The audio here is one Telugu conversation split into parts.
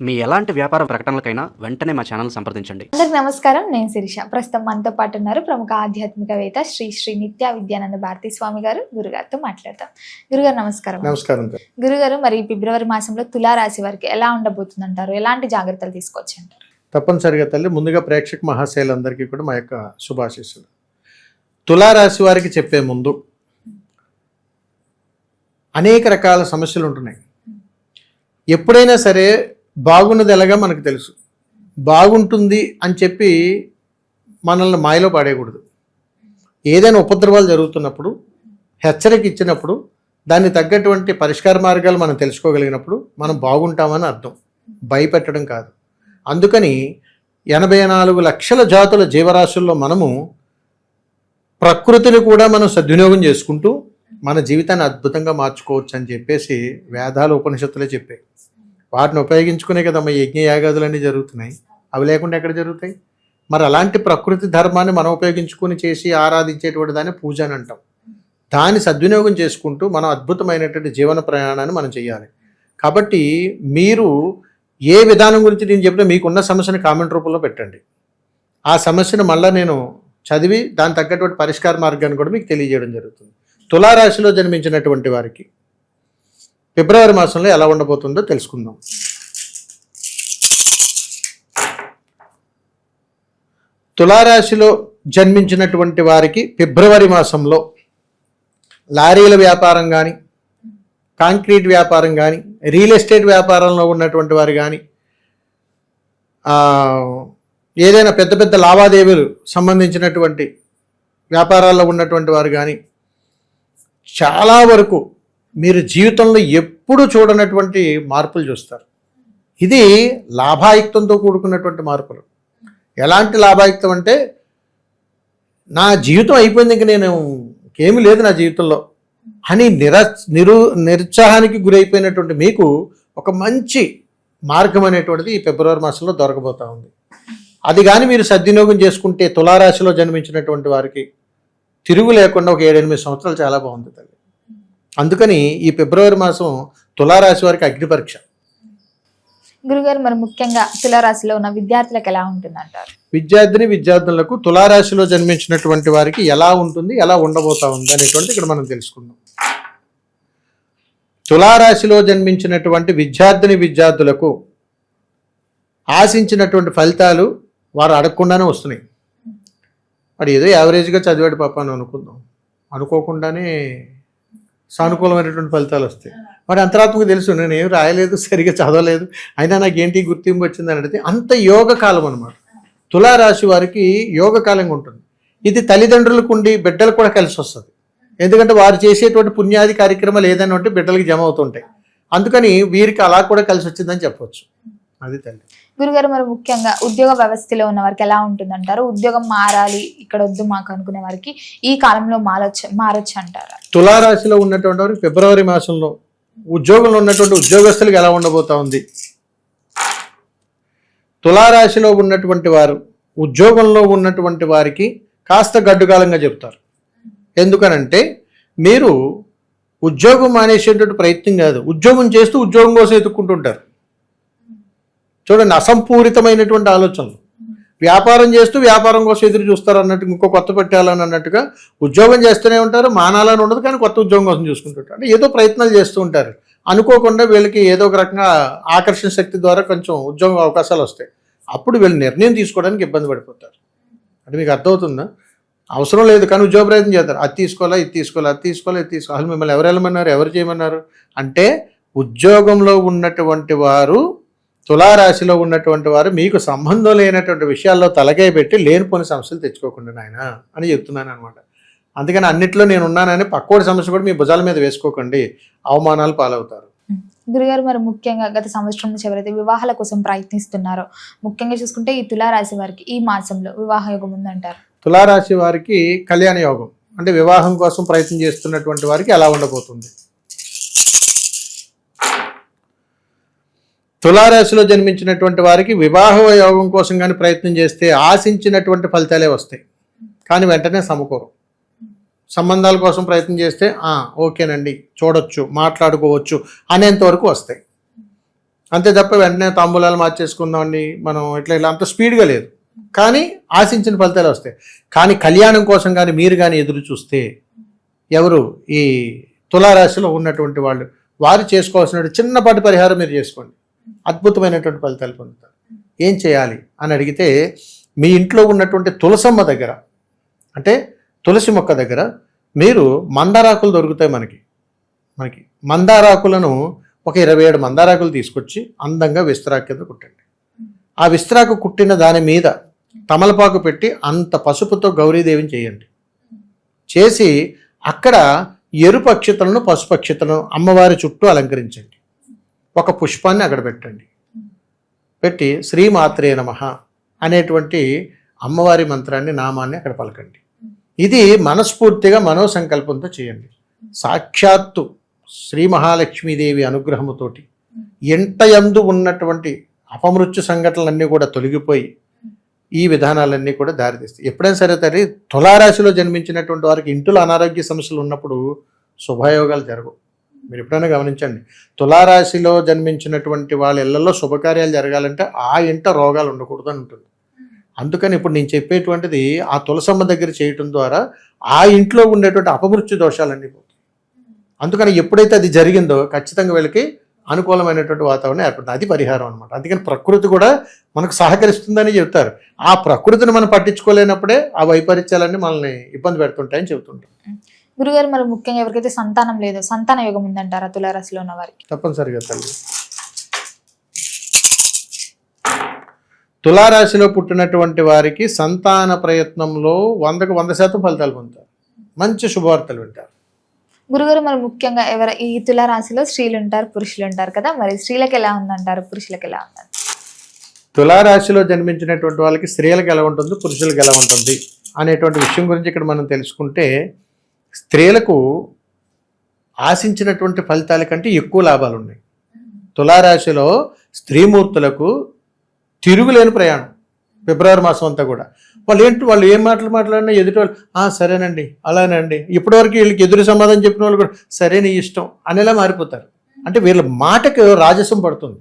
మీ ఎలాంటి వ్యాపార ప్రకటనలకైనా వెంటనే మా ఛానల్ సంప్రదించండి. అందరికి నమస్కారం, నేను శిరీష. ప్రస్తుతం మనతో పాటు ఉన్నారు ప్రముఖ ఆధ్యాత్మికవేత్త శ్రీ నిత్య విద్యానంద భారతీ స్వామి గారు. గురుగారితో మాట్లాడతాం. గురుగారు నమస్కారం. నమస్కారం. గురుగారు, మరి ఫిబ్రవరి మాసంలో తులారాశి వారికి ఎలా ఉండబోతుంది అంటారు? ఎలాంటి జాగ్రత్తలు తీసుకోవచ్చు అంటారు? తప్పనిసరిగా తల్లి, ముందుగా ప్రేక్షక మహాశైలందరికీ కూడా మా యొక్క శుభాశీస్సులు. తులారాశి వారికి చెప్పే ముందు అనేక రకాల సమస్యలు ఉంటున్నాయి. ఎప్పుడైనా సరే బాగున్నది ఎలాగా మనకు తెలుసు, బాగుంటుంది అని చెప్పి మనల్ని మాయలో పడేయకూడదు. ఏదైనా ఉపద్రవాలు జరుగుతున్నప్పుడు, హెచ్చరిక ఇచ్చినప్పుడు, దాన్ని తగ్గటువంటి పరిష్కార మార్గాలు మనం తెలుసుకోగలిగినప్పుడు మనం బాగుంటామని అర్థం, భయపెట్టడం కాదు. అందుకని 84 లక్షల జాతుల జీవరాశుల్లో మనము ప్రకృతిని కూడా మనం సద్వినియోగం చేసుకుంటూ మన జీవితాన్ని అద్భుతంగా మార్చుకోవచ్చు అని చెప్పేసి వేదాలు ఉపనిషత్తులే చెప్పాయి. వాటిని ఉపయోగించుకునే కదమ్మా యజ్ఞ యాగాదులన్నీ జరుగుతున్నాయి. అవి లేకుండా ఎక్కడ జరుగుతాయి? మరి అలాంటి ప్రకృతి ధర్మాన్ని మనం ఉపయోగించుకుని చేసి ఆరాధించేటువంటి దాన్ని పూజ అని అంటాం. దాన్ని సద్వినియోగం చేసుకుంటూ మనం అద్భుతమైనటువంటి జీవన ప్రయాణాన్ని మనం చేయాలి. కాబట్టి మీరు ఏ విధానం గురించి నేను చెప్పినా మీకున్న సమస్యను కామెంట్ రూపంలో పెట్టండి. ఆ సమస్యను మళ్ళీ నేను చదివి దాని తగ్గటువంటి పరిష్కార మార్గాన్ని కూడా మీకు తెలియజేయడం జరుగుతుంది. తులారాశిలో జన్మించినటువంటి వారికి ఫిబ్రవరి మాసంలో ఎలా ఉండబోతుందో తెలుసుకుందాం. తులారాశిలో జన్మించినటువంటి వారికి ఫిబ్రవరి మాసంలో లారీల వ్యాపారం కానీ, కాంక్రీట్ వ్యాపారం కానీ, రియల్ ఎస్టేట్ వ్యాపారంలో ఉన్నటువంటి వారు కానీ, ఏదైనా పెద్ద పెద్ద లావాదేవీలు సంబంధించినటువంటి వ్యాపారాల్లో ఉన్నటువంటి వారు కానీ, చాలా వరకు మీరు జీవితంలో ఎప్పుడు చూడనటువంటి మార్పులు చూస్తారు. ఇది లాభాయుక్తంతో కూడుకున్నటువంటి మార్పులు. ఎలాంటి లాభాయుక్తం అంటే, నా జీవితం అయిపోయింది, ఇంక నేను ఏమీ లేదు నా జీవితంలో అని నిరుత్సాహానికి గురైపోయినటువంటి మీకు ఒక మంచి మార్గం అనేటువంటిది ఈ ఫిబ్రవరి మాసంలో దొరకబోతూ ఉంది. అది కానీ మీరు సద్వినియోగం చేసుకుంటే తులారాశిలో జన్మించినటువంటి వారికి తిరుగు లేకుండా ఒక 7-8 సంవత్సరాలు చాలా బాగుంది తల్లి. అందుకని ఈ ఫిబ్రవరి మాసం తులారాశి వారికి అగ్ని పరీక్ష. గురుగారు, మరి ముఖ్యంగా తులారాశిలో ఉన్న విద్యార్థులకు ఎలా ఉంటుంది అంటారు? విద్యార్థులకు తులారాశిలో జన్మించినటువంటి వారికి ఎలా ఉంటుంది, ఎలా ఉండబోతా ఉంది అనేటువంటి ఇక్కడ మనం తెలుసుకుందాం. తులారాశిలో జన్మించినటువంటి విద్యార్థులకు ఆశించినటువంటి ఫలితాలు వారు అడగకుండానే వస్తున్నాయి. వాడు ఏదో యావరేజ్గా చదివాడు పాప అని అనుకుందాం, అనుకోకుండానే సానుకూలమైనటువంటి ఫలితాలు వస్తాయి. వాడి అంతరాత్మకు తెలుసు, నేను ఏం రాయలేదు, సరిగా చదవలేదు, అయినా నాకేంటి గుర్తింపు వచ్చింది అనేది అంత యోగకాలం అనమాట. తులారాశి వారికి యోగకాలంగా ఉంటుంది. ఇది తల్లిదండ్రులకు ఉండి బిడ్డలకు కూడా కలిసి వస్తుంది. ఎందుకంటే వారు చేసేటువంటి పుణ్యాది కార్యక్రమాలు ఏదైనా ఉంటే బిడ్డలకి జమ అవుతుంటాయి. అందుకని వీరికి అలా కూడా కలిసి వచ్చిందని చెప్పవచ్చు. అది తల్లి. గురుగారు, మరి ముఖ్యంగా ఉద్యోగ వ్యవస్థలో ఉన్న వారికి ఎలా ఉంటుంది అంటారు? ఉద్యోగం మారాలి, ఇక్కడ వద్దు మాకు అనుకునే వారికి ఈ కాలంలో మారొచ్చు అంటారా? తులారాశిలో ఉన్నటువంటి వారికి ఫిబ్రవరి మాసంలో ఉద్యోగంలో ఉన్నటువంటి ఉద్యోగస్తులకు ఎలా ఉండబోతా ఉంది? తులారాశిలో ఉన్నటువంటి వారు ఉద్యోగంలో ఉన్నటువంటి వారికి కాస్త గడ్డుకాలంగా చెప్తారు. ఎందుకనంటే మీరు ఉద్యోగం మానేసేటువంటి ప్రయత్నం కాదు, ఉద్యోగం చేస్తూ ఉద్యోగం కోసం ఎత్తుక్కుంటుంటారు. చూడండి, అసంపూరితమైనటువంటి ఆలోచనలు. వ్యాపారం చేస్తూ వ్యాపారం కోసం ఎదురు చూస్తారు అన్నట్టు, ఇంకో కొత్త పెట్టాలని అన్నట్టుగా ఉద్యోగం చేస్తూనే ఉంటారు. మానాలని ఉండదు, కానీ కొత్త ఉద్యోగం కోసం చూసుకుంటుంటారు. అంటే ఏదో ప్రయత్నాలు చేస్తూ ఉంటారు. అనుకోకుండా వీళ్ళకి ఏదో ఒక రకంగా ఆకర్షణ శక్తి ద్వారా కొంచెం ఉద్యోగ అవకాశాలు వస్తాయి. అప్పుడు వీళ్ళు నిర్ణయం తీసుకోవడానికి ఇబ్బంది పడిపోతారు. అంటే మీకు అర్థమవుతుందా? అవసరం లేదు కానీ ఉద్యోగ ప్రయత్నం చేస్తారు. అది తీసుకోవాలా, ఇది తీసుకోవాలా, అది తీసుకోవాలి, ఇది తీసుకోవాలి. అసలు మిమ్మల్ని ఎవరు వెళ్ళమన్నారు, ఎవరు చేయమన్నారు? అంటే ఉద్యోగంలో ఉన్నటువంటి వారు, తులారాశిలో ఉన్నటువంటి వారు మీకు సంబంధం లేనటువంటి విషయాల్లో తలకాయ పెట్టి లేనిపోని సమస్యలు తెచ్చుకోకుండా నాయన అని చెప్తున్నాను అనమాట. అందుకని అన్నిట్లో నేను ఉన్నానని పక్కోడి సమస్య కూడా మీ భుజాల మీద వేసుకోకండి, అవమానాలు పాలవుతారు. గురుగారు, మరి ముఖ్యంగా గత సంవత్సరం నుంచి ఎవరైతే వివాహాల కోసం ప్రయత్నిస్తున్నారో, ముఖ్యంగా చూసుకుంటే ఈ తులారాశి వారికి ఈ మాసంలో వివాహ యోగం ఉందంటారు? తులారాశి వారికి కళ్యాణ యోగం అంటే వివాహం కోసం ప్రయత్నం చేస్తున్నటువంటి వారికి ఎలా ఉండబోతుంది? తులారాశిలో జన్మించినటువంటి వారికి వివాహ యోగం కోసం కానీ ప్రయత్నం చేస్తే ఆశించినటువంటి ఫలితాలే వస్తాయి, కానీ వెంటనే సమకూరు. సంబంధాల కోసం ప్రయత్నం చేస్తే ఓకేనండి, చూడొచ్చు, మాట్లాడుకోవచ్చు అనేంతవరకు వస్తాయి. అంతే తప్ప వెంటనే తాంబూలాలు మార్చేసుకుందామండి మనం ఇట్లా అంత స్పీడ్గా లేదు. కానీ ఆశించిన ఫలితాలు వస్తాయి. కానీ కళ్యాణం కోసం కానీ మీరు కానీ ఎదురు చూస్తే ఎవరు ఈ తులారాశిలో ఉన్నటువంటి వాళ్ళు వారు చేసుకోవాల్సిన చిన్నపాటి పరిహారం మీరు చేసుకోండి, అద్భుతమైనటువంటి ఫలితాలు పొందుతారు. ఏం చేయాలి అని అడిగితే మీ ఇంట్లో ఉన్నటువంటి తులసమ్మ దగ్గర, అంటే తులసి మొక్క దగ్గర మీరు మందారాకులు దొరుకుతాయి. మనకి మందారాకులను ఒక 27 మందారాకులు తీసుకొచ్చి అందంగా విస్తరాకు కింద కుట్టండి. ఆ విస్తరాకు కుట్టిన దాని మీద తమలపాకు పెట్టి అంత పసుపుతో గౌరీదేవిని చేయండి. చేసి అక్కడ ఎరుపు అక్షతలను పసుపు అక్షతలను అమ్మవారి చుట్టూ అలంకరించండి. ఒక పుష్పాన్ని అక్కడ పెట్టండి. పెట్టి శ్రీమాత్రే నమః అనేటువంటి అమ్మవారి మంత్రాన్ని నామాన్ని అక్కడ పలకండి. ఇది మనస్ఫూర్తిగా మనోసంకల్పంతో చేయండి. సాక్షాత్తు శ్రీ మహాలక్ష్మీదేవి అనుగ్రహముతోటి ఎంతయందు ఉన్నటువంటి అపమృత్యు సంఘటనలన్నీ కూడా తొలగిపోయి ఈ విధానాలన్నీ కూడా దారితీస్తాయి. ఎప్పుడైనా సరే తల్లి, తులారాశిలో జన్మించినటువంటి వారికి ఇంట్లో అనారోగ్య సమస్యలు ఉన్నప్పుడు శుభయోగాలు జరగవు. మీరు ఎప్పుడైనా గమనించండి, తులారాశిలో జన్మించినటువంటి వాళ్ళ ఇళ్లలో శుభకార్యాలు జరగాలంటే ఆ ఇంట రోగాలు ఉండకూడదు అని ఉంటుంది. అందుకని ఇప్పుడు నేను చెప్పేటువంటిది ఆ తులసమ్మ దగ్గర చేయటం ద్వారా ఆ ఇంట్లో ఉండేటువంటి అపమృత్యు దోషాలన్నీ పోతాయి. అందుకని ఎప్పుడైతే అది జరిగిందో ఖచ్చితంగా వీళ్ళకి అనుకూలమైనటువంటి వాతావరణం ఏర్పడుతుంది. అది పరిహారం అనమాట. అందుకని ప్రకృతి కూడా మనకు సహకరిస్తుందని చెప్తారు. ఆ ప్రకృతిని మనం పట్టించుకోలేనప్పుడే ఆ వైపరీత్యాలన్నీ మనల్ని ఇబ్బంది పెడుతుంటాయని చెబుతుంటాం. గురుగారు, మరి ముఖ్యంగా ఎవరికైతే సంతానం లేదో సంతాన యోగం ఉందంటారా తులారాశిలో ఉన్న వారికి? తప్పనిసరిగా తల్లి, తులారాశిలో పుట్టినటువంటి వారికి సంతాన ప్రయత్నంలో 100కు 100% ఫలితాలు పొందుతారు. మంచి శుభవార్తలు వింటారు. గురుగారు, మరి ముఖ్యంగా ఈ తులారాశిలో స్త్రీలు ఉంటారు, పురుషులు ఉంటారు కదా, మరి స్త్రీలకు ఎలా ఉందంటారు, పురుషులకు ఎలా ఉందంటారు? తులారాశిలో జన్మించినటువంటి వాళ్ళకి స్త్రీలకు ఎలా ఉంటుంది, పురుషులకు ఎలా ఉంటుంది అనేటువంటి విషయం గురించి ఇక్కడ మనం తెలుసుకుంటే, స్త్రీలకు ఆశించినటువంటి ఫలితాల కంటే ఎక్కువ లాభాలు ఉన్నాయి. తులారాశిలో స్త్రీమూర్తులకు తిరుగులేని ప్రయాణం ఫిబ్రవరి మాసం అంతా కూడా. వాళ్ళు ఏం మాట్లాడినా ఎదుటి వాళ్ళు సరేనండి, అలానండి, ఇప్పటివరకు వీళ్ళకి ఎదురు సమాధానం చెప్పిన వాళ్ళు కూడా సరే నీ ఇష్టం అనేలా మారిపోతారు. అంటే వీళ్ళ మాటకు రాజసం పడుతుంది,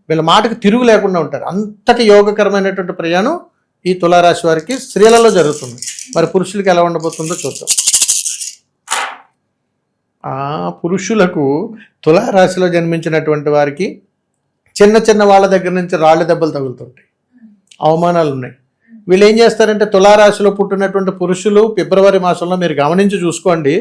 వీళ్ళ మాటకు తిరుగు లేకుండా ఉంటారు. అంతటి యోగకరమైనటువంటి ప్రయాణం ఈ తులారాశి వారికి స్త్రీలలో జరుగుతుంది. మరి పురుషులకి ఎలా ఉండబోతుందో చూద్దాం. పురుషులకు తులారాశిలో జన్మించినటువంటి వారికి చిన్న చిన్న వాళ్ళ దగ్గర నుంచి రాళ్ళ దెబ్బలు తగులుతుంటాయి, అవమానాలు ఉన్నాయి. వీళ్ళు ఏం చేస్తారంటే, తులారాశిలో పుట్టినటువంటి పురుషులు ఫిబ్రవరి మాసంలో మీరు గమనించి చూసుకోండి,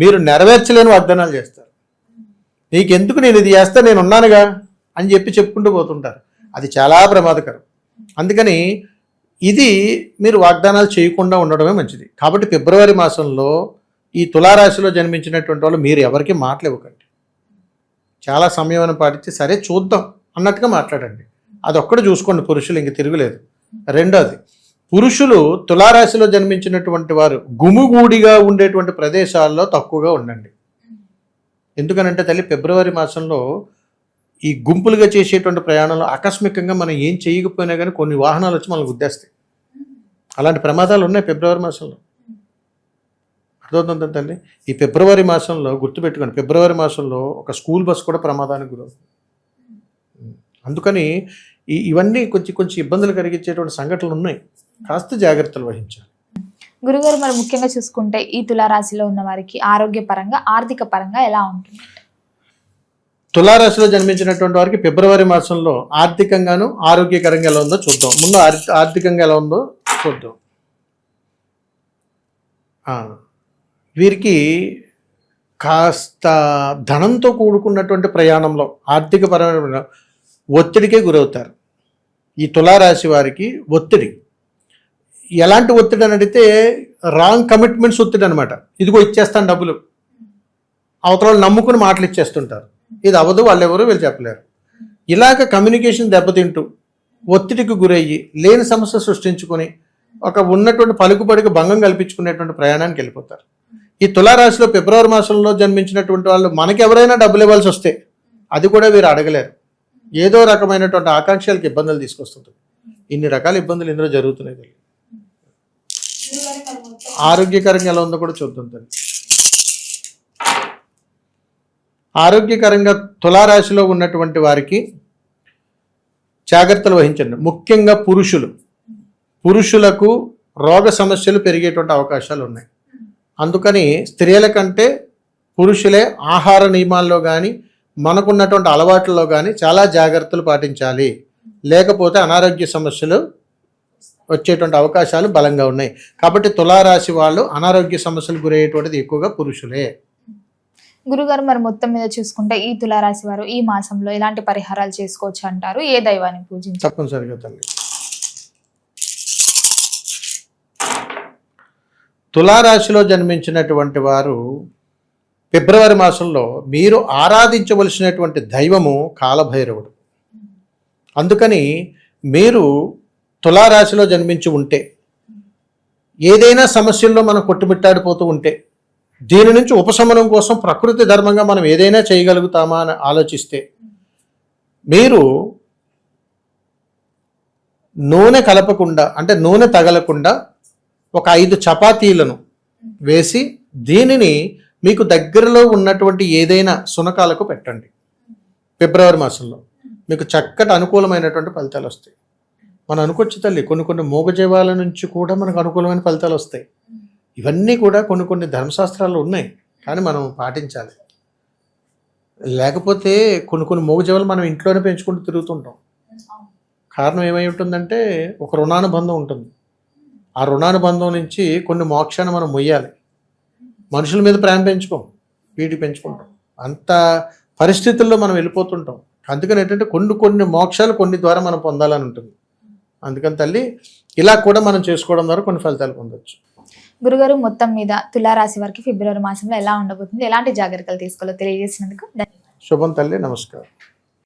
మీరు నెరవేర్చలేని వాగ్దానాలు చేస్తారు. నీకెందుకు, నేను ఇది చేస్తా, నేను ఉన్నానుగా అని చెప్పుకుంటూ పోతుంటారు. అది చాలా ప్రమాదకరం. అందుకని ఇది మీరు వాగ్దానాలు చేయకుండా ఉండడమే మంచిది. కాబట్టి ఫిబ్రవరి మాసంలో ఈ తులారాశిలో జన్మించినటువంటి వాళ్ళు మీరు ఎవరికి మాటలు ఇవ్వకండి. చాలా సమయం పాటించి సరే చూద్దాం అన్నట్టుగా మాట్లాడండి. అదొక్కటి చూసుకోండి. పురుషులు ఇంక తిరుగులేదు. రెండోది, పురుషులు తులారాశిలో జన్మించినటువంటి వారు గుమిగూడిగా ఉండేటువంటి ప్రదేశాల్లో తక్కువగా ఉండండి. ఎందుకనంటే తల్లి, ఫిబ్రవరి మాసంలో ఈ గుంపులుగా చేసేటువంటి ప్రయాణంలో ఆకస్మికంగా మనం ఏం చేయకపోయినా కానీ కొన్ని వాహనాలు వచ్చి మనల్ని గుద్దేస్తాయి. అలాంటి ప్రమాదాలు ఉన్నాయి ఫిబ్రవరి మాసంలో. అర్థమవుతుంది తల్లి. ఈ ఫిబ్రవరి మాసంలో గుర్తుపెట్టుకోండి, ఫిబ్రవరి మాసంలో ఒక స్కూల్ బస్ కూడా ప్రమాదానికి గురవుతుంది. అందుకని ఇవన్నీ కొంచెం ఇబ్బందులు కలిగించేటువంటి సంఘటనలు ఉన్నాయి. కాస్త జాగ్రత్తలు వహించాలి. గురుగారు, మరి ముఖ్యంగా చూసుకుంటే ఈ తులారాశిలో ఉన్న వారికి ఆరోగ్యపరంగా, ఆర్థిక పరంగా ఎలా ఉంటుంది? తులారాశిలో జన్మించినటువంటి వారికి ఫిబ్రవరి మాసంలో ఆర్థికంగాను ఆరోగ్యకరంగా ఎలా ఉందో చూద్దాం. ముందు ఆర్థికంగా ఎలా ఉందో చూద్దాం. వీరికి కాస్త ధనంతో కూడుకున్నటువంటి ప్రయాణంలో ఆర్థికపరమైన ఒత్తిడికే గురవుతారు. ఈ తులారాశి వారికి ఒత్తిడి, ఎలాంటి ఒత్తిడి అని అడిగితే రాంగ్ కమిట్మెంట్స్ ఒత్తిడి అనమాట. ఇదిగో ఇచ్చేస్తాను డబ్బులు, అవతల నమ్ముకుని మాటలు ఇచ్చేస్తుంటారు. ఇది అవ్వదు, వాళ్ళు ఎవరు వీళ్ళు చెప్పలేరు. ఇలాగ కమ్యూనికేషన్ దెబ్బతింటూ ఒత్తిడికి గురయ్యి లేని సమస్య సృష్టించుకొని ఒక ఉన్నటువంటి పలుకుబడికి భంగం కల్పించుకునేటువంటి ప్రయాణానికి వెళ్ళిపోతారు. ఈ తులారాశిలో ఫిబ్రవరి మాసంలో జన్మించినటువంటి వాళ్ళు మనకి ఎవరైనా డబ్బులు ఇవ్వాల్సి వస్తే అది కూడా వీరు అడగలేరు. ఏదో రకమైనటువంటి ఆకాంక్షలకు ఇబ్బందులు తీసుకొస్తుంటుంది. ఇన్ని రకాల ఇబ్బందులు ఇందులో జరుగుతున్నాయి. ఆరోగ్యకరంగా ఎలా ఉందో కూడా చూద్దాం. ఆరోగ్యకరంగా తులారాశిలో ఉన్నటువంటి వారికి జాగ్రత్తలు వహించండి. ముఖ్యంగా పురుషులకు రోగ సమస్యలు పెరిగేటువంటి అవకాశాలు ఉన్నాయి. అందుకని స్త్రీల కంటే పురుషులే ఆహార నియమాల్లో కానీ మనకున్నటువంటి అలవాట్లలో కానీ చాలా జాగ్రత్తలు పాటించాలి. లేకపోతే అనారోగ్య సమస్యలు వచ్చేటువంటి అవకాశాలు బలంగా ఉన్నాయి. కాబట్టి తులారాశి వాళ్ళు అనారోగ్య సమస్యలు గురయ్యేటువంటిది ఎక్కువగా పురుషులే. గురుగారు, మరి మొత్తం మీద చూసుకుంటే ఈ తులారాశి వారు ఈ మాసంలో ఎలాంటి పరిహారాలు చేసుకోవచ్చు అంటారు? ఏ దైవాన్ని పూజించాలి? తప్పనిసరిగా తల్లి, తులారాశిలో జన్మించినటువంటి వారు ఫిబ్రవరి మాసంలో మీరు ఆరాధించవలసినటువంటి దైవము కాలభైరవుడు. అందుకని మీరు తులారాశిలో జన్మించి ఉంటే, ఏదైనా సమస్యల్లో మనం కొట్టుమిట్టాడిపోతూ ఉంటే, దీని నుంచి ఉపశమనం కోసం ప్రకృతి ధర్మంగా మనం ఏదైనా చేయగలుగుతామా అని ఆలోచిస్తే, మీరు నూనె కలపకుండా, అంటే నూనె తగలకుండా ఒక 5 చపాతీలను వేసి దీనిని మీకు దగ్గరలో ఉన్నటువంటి ఏదైనా శునకాలకు పెట్టండి. ఫిబ్రవరి మాసంలో మీకు చక్కటి అనుకూలమైనటువంటి ఫలితాలు వస్తాయి. మనం అనుకోవచ్చు తల్లి, కొన్ని మూగజీవాల నుంచి కూడా మనకు అనుకూలమైన ఫలితాలు వస్తాయి. ఇవన్నీ కూడా కొన్ని ధర్మశాస్త్రాలు ఉన్నాయి, కానీ మనం పాటించాలి. లేకపోతే కొన్ని మూగజీవాలు మనం ఇంట్లోనే పెంచుకుంటూ తిరుగుతుంటాం. కారణం ఏమై ఉంటుందంటే ఒక రుణానుబంధం ఉంటుంది. ఆ రుణానుబంధం నుంచి కొన్ని మోక్షాన్ని మనం మొయ్యాలి. మనుషుల మీద ప్రేమ పెంచుకోం, వీటికి పెంచుకుంటాం. అంత పరిస్థితుల్లో మనం వెళ్ళిపోతుంటాం. అందుకని ఏంటంటే కొన్ని మోక్షాలు కొన్ని ద్వారా మనం పొందాలని ఉంటుంది. అందుకని తల్లి, ఇలా కూడా మనం చేసుకోవడం ద్వారా కొన్ని ఫలితాలు పొందొచ్చు. గురుగారు, మొత్తం మీద తులారాశి వారికి ఫిబ్రవరి మాసంలో ఎలా ఉండబోతుంది, ఎలాంటి జాగ్రత్తలు తీసుకోవాలో తెలియజేసినందుకు శుభం తల్లి, నమస్కారం.